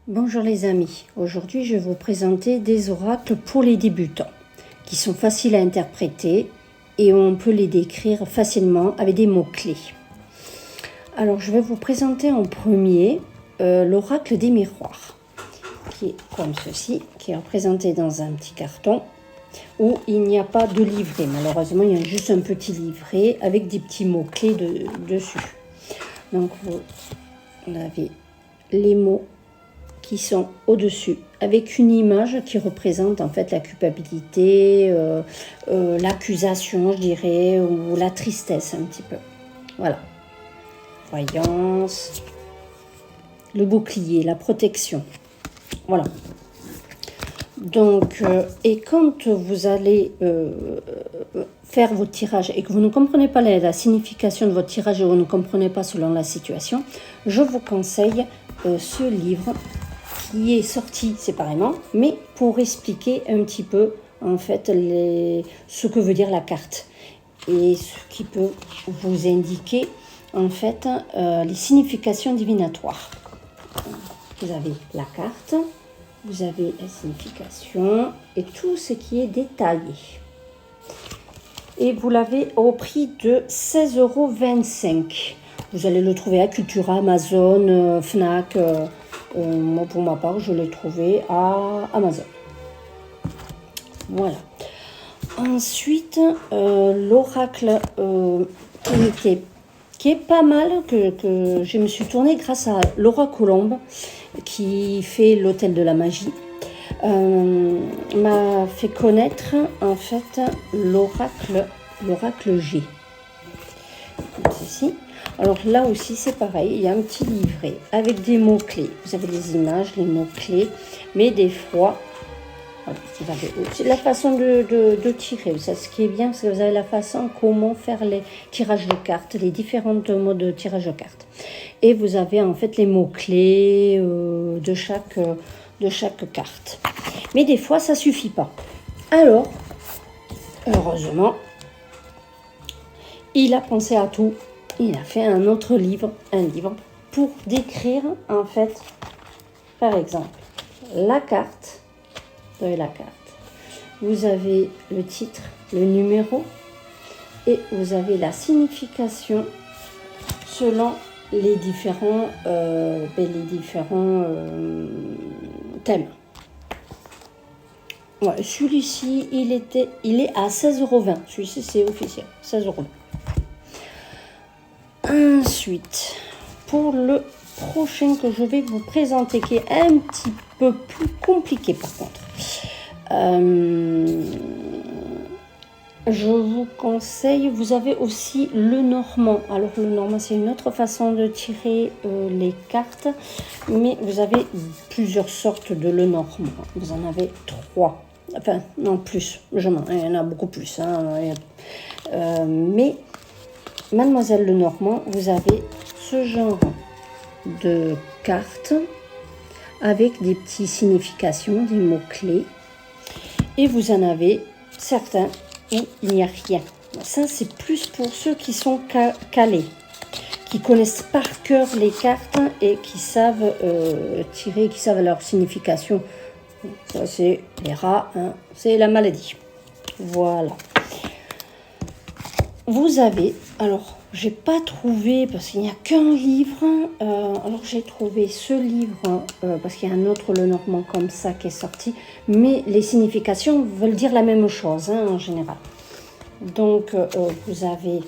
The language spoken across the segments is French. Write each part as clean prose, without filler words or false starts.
Bonjour les amis, aujourd'hui je vais vous présenter des oracles pour les débutants qui sont faciles à interpréter et on peut les décrire facilement avec des mots-clés. Alors je vais vous présenter en premier l'oracle des miroirs qui est comme ceci, qui est représenté dans un petit carton où il n'y a pas de livret. Malheureusement il y a juste un petit livret avec des petits mots-clés dessus. Donc vous avez les mots qui sont au-dessus, avec une image qui représente en fait la culpabilité, l'accusation, je dirais, ou la tristesse un petit peu. Voilà. Voyance, le bouclier, la protection. Voilà. Donc, et quand vous allez faire votre tirage et que vous ne comprenez pas la signification de votre tirage et vous ne comprenez pas selon la situation, je vous conseille ce livre qui est sorti séparément, mais pour expliquer un petit peu en fait ce que veut dire la carte et ce qui peut vous indiquer en fait les significations divinatoires. Vous avez la carte, vous avez la signification et tout ce qui est détaillé. Et vous l'avez au prix de 16,25 €. Vous allez le trouver à Cultura, Amazon, Fnac. Moi, pour ma part, je l'ai trouvé à Amazon. Voilà. Ensuite, l'oracle qui est pas mal, que je me suis tournée grâce à Laura Colombe, qui fait l'Hôtel de la Magie, m'a fait connaître en fait l'oracle G. Ceci. Alors là aussi c'est pareil, il y a un petit livret avec des mots-clés. Vous avez les images, les mots-clés, mais des fois, voilà, c'est la façon de tirer. Ça, ce qui est bien, c'est que vous avez la façon comment faire les tirages de cartes, les différentes modes de tirage de cartes. Et vous avez en fait les mots-clés de chaque carte. Mais des fois, ça suffit pas. Alors, heureusement, il a pensé à tout. Il a fait un livre pour décrire en fait, par exemple, la carte. Vous avez la carte. Vous avez le titre, le numéro et vous avez la signification selon les différents thèmes. Ouais, celui-ci, il est à 16,20 €. Celui-ci, c'est officiel, 16,20 €. Ensuite, pour le prochain que je vais vous présenter, qui est un petit peu plus compliqué par contre, je vous conseille, vous avez aussi le normand. Alors le normand, c'est une autre façon de tirer les cartes, mais vous avez plusieurs sortes de le normand. Vous en avez 3. Enfin, non, plus. Il y en a beaucoup plus. Mais Mademoiselle Lenormand, vous avez ce genre de cartes avec des petites significations, des mots-clés. Et vous en avez certains où il n'y a rien. Ça, c'est plus pour ceux qui sont calés, qui connaissent par cœur les cartes et qui savent tirer, qui savent leur signification. Ça, c'est les rats, hein, c'est la maladie. Voilà. Vous avez, alors j'ai pas trouvé parce qu'il n'y a qu'un livre, alors j'ai trouvé ce livre parce qu'il y a un autre le normand comme ça qui est sorti, mais les significations veulent dire la même chose en général. Donc vous avez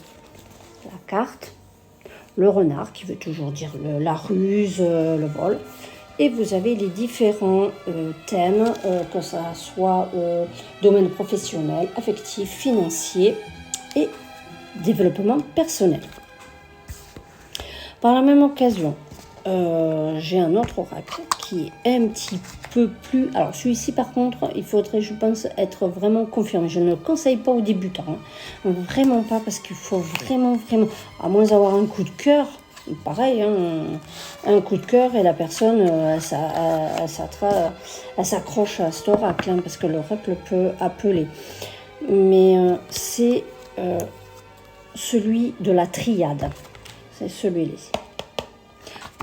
la carte, le renard qui veut toujours dire la ruse, le vol, et vous avez les différents thèmes, que ça soit domaine professionnel, affectif, financier et développement personnel. Par la même occasion, j'ai un autre oracle qui est un petit peu plus... Alors celui-ci par contre, il faudrait je pense être vraiment confirmé. Je ne le conseille pas aux débutants, hein. Vraiment pas, parce qu'il faut vraiment, à moins d'avoir un coup de cœur, pareil, hein, un coup de cœur et la personne, elle s'accroche à cet oracle, hein, parce que l'oracle peut appeler. Mais c'est... celui de la triade, c'est celui-là.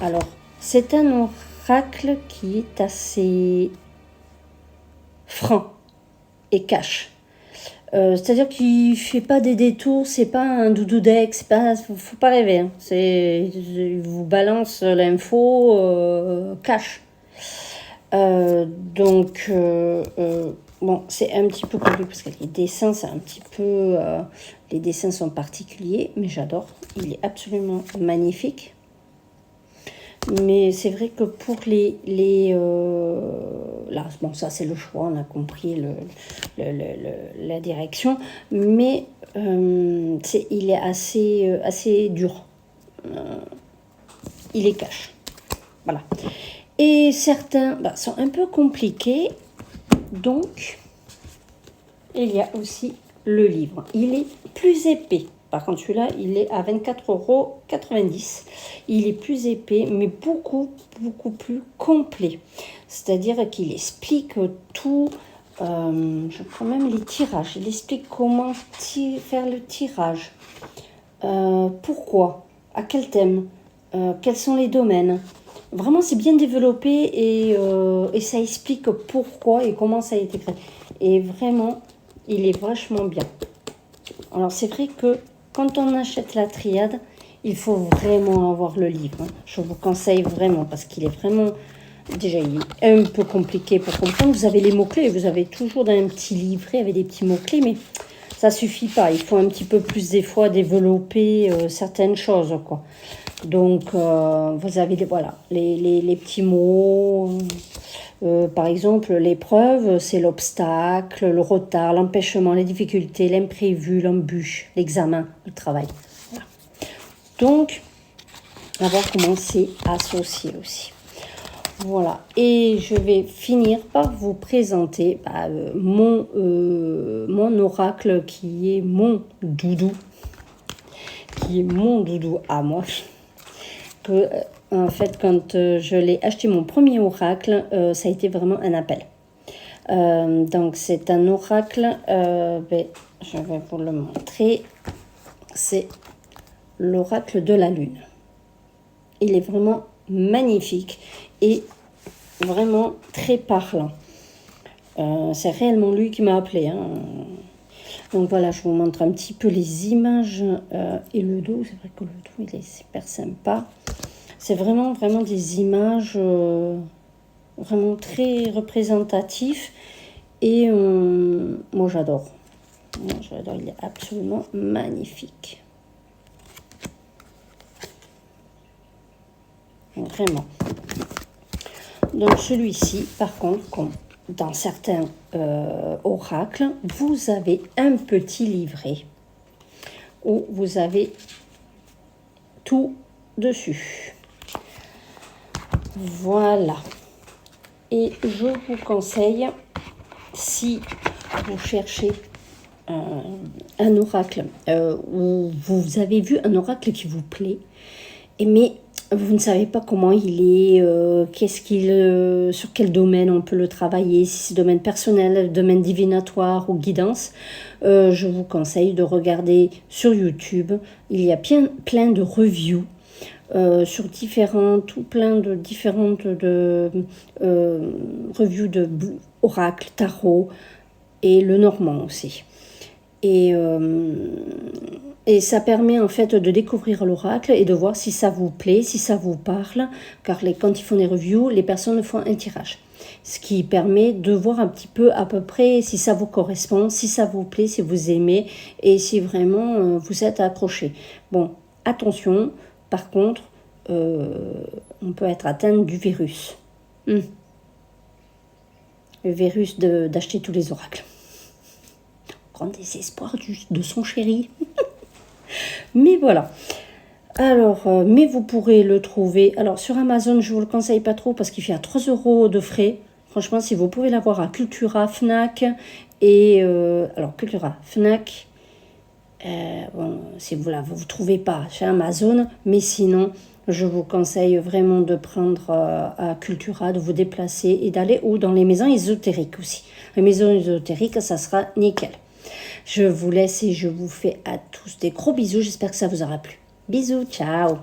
Alors, c'est un oracle qui est assez franc et cash. C'est-à-dire qu'il ne fait pas des détours, c'est pas un doudou deck, c'est pas, faut pas rêver. Hein. Il vous balance l'info cash. Bon, c'est un petit peu compliqué parce que les dessins, c'est un petit peu... les dessins sont particuliers, mais j'adore. Il est absolument magnifique. Mais c'est vrai que pour là, bon, ça c'est le choix, on a compris la direction, mais il est assez dur. Il est cash. Voilà. Et certains sont un peu compliqués, donc il y a aussi le livre. Il est plus épais. Par contre, celui-là, il est à 24,90 €. Il est plus épais, mais beaucoup plus complet. C'est-à-dire qu'il explique tout. Je prends même les tirages. Il explique comment faire le tirage. Pourquoi, à quel thème, quels sont les domaines. Vraiment, c'est bien développé et ça explique pourquoi et comment ça a été créé. Et vraiment, il est vachement bien. Alors, c'est vrai que quand on achète la triade, il faut vraiment avoir le livre. Hein. Je vous conseille vraiment parce qu'il est vraiment... Déjà, il est un peu compliqué pour comprendre. Vous avez les mots-clés. Vous avez toujours un petit livret avec des petits mots-clés, mais ça suffit pas. Il faut un petit peu plus des fois développer certaines choses, quoi. Donc, vous avez les petits mots... par exemple, l'épreuve, c'est l'obstacle, le retard, l'empêchement, les difficultés, l'imprévu, l'embûche, l'examen, le travail. Voilà. Donc, on va voir comment c'est associé aussi. Voilà. Et je vais finir par vous présenter mon oracle qui est mon doudou. Qui est mon doudou à moi. En fait, quand je l'ai acheté mon premier oracle, ça a été vraiment un appel. Donc, c'est un oracle, je vais vous le montrer. C'est l'oracle de la lune. Il est vraiment magnifique et vraiment très parlant. C'est réellement lui qui m'a appelé. Hein. Donc voilà, je vous montre un petit peu les images et le dos. C'est vrai que le dos, il est super sympa. C'est vraiment des images vraiment très représentatives. Et moi, j'adore. Il est absolument magnifique. Vraiment. Donc celui-ci, par contre, comme dans certains oracles, vous avez un petit livret où vous avez tout dessus. Voilà. Et je vous conseille, si vous cherchez un oracle, où vous avez vu un oracle qui vous plaît, mais vous ne savez pas comment il est, sur quel domaine on peut le travailler, si c'est domaine personnel, domaine divinatoire ou guidance, je vous conseille de regarder sur YouTube. Il y a plein de reviews sur plein de différentes reviews de oracle, tarot et le normand aussi. Et ça permet en fait de découvrir l'oracle et de voir si ça vous plaît, si ça vous parle, car quand ils font des reviews, les personnes font un tirage. Ce qui permet de voir un petit peu à peu près si ça vous correspond, si ça vous plaît, si vous aimez et si vraiment vous êtes accroché. Bon, attention, par contre, on peut être atteint du virus. Le virus d'acheter tous les oracles. Grand désespoir de son chéri. Mais voilà. Alors, mais vous pourrez le trouver. Alors, sur Amazon, je ne vous le conseille pas trop parce qu'il fait à 3 € de frais. Franchement, si vous pouvez l'avoir à Cultura, Fnac et... alors, Cultura, Fnac, si vous ne vous trouvez pas chez Amazon, mais sinon, je vous conseille vraiment de prendre à Cultura, de vous déplacer et d'aller dans les maisons ésotériques aussi. Les maisons ésotériques, ça sera nickel. Je vous laisse et je vous fais à tous des gros bisous. J'espère que ça vous aura plu. Bisous, ciao!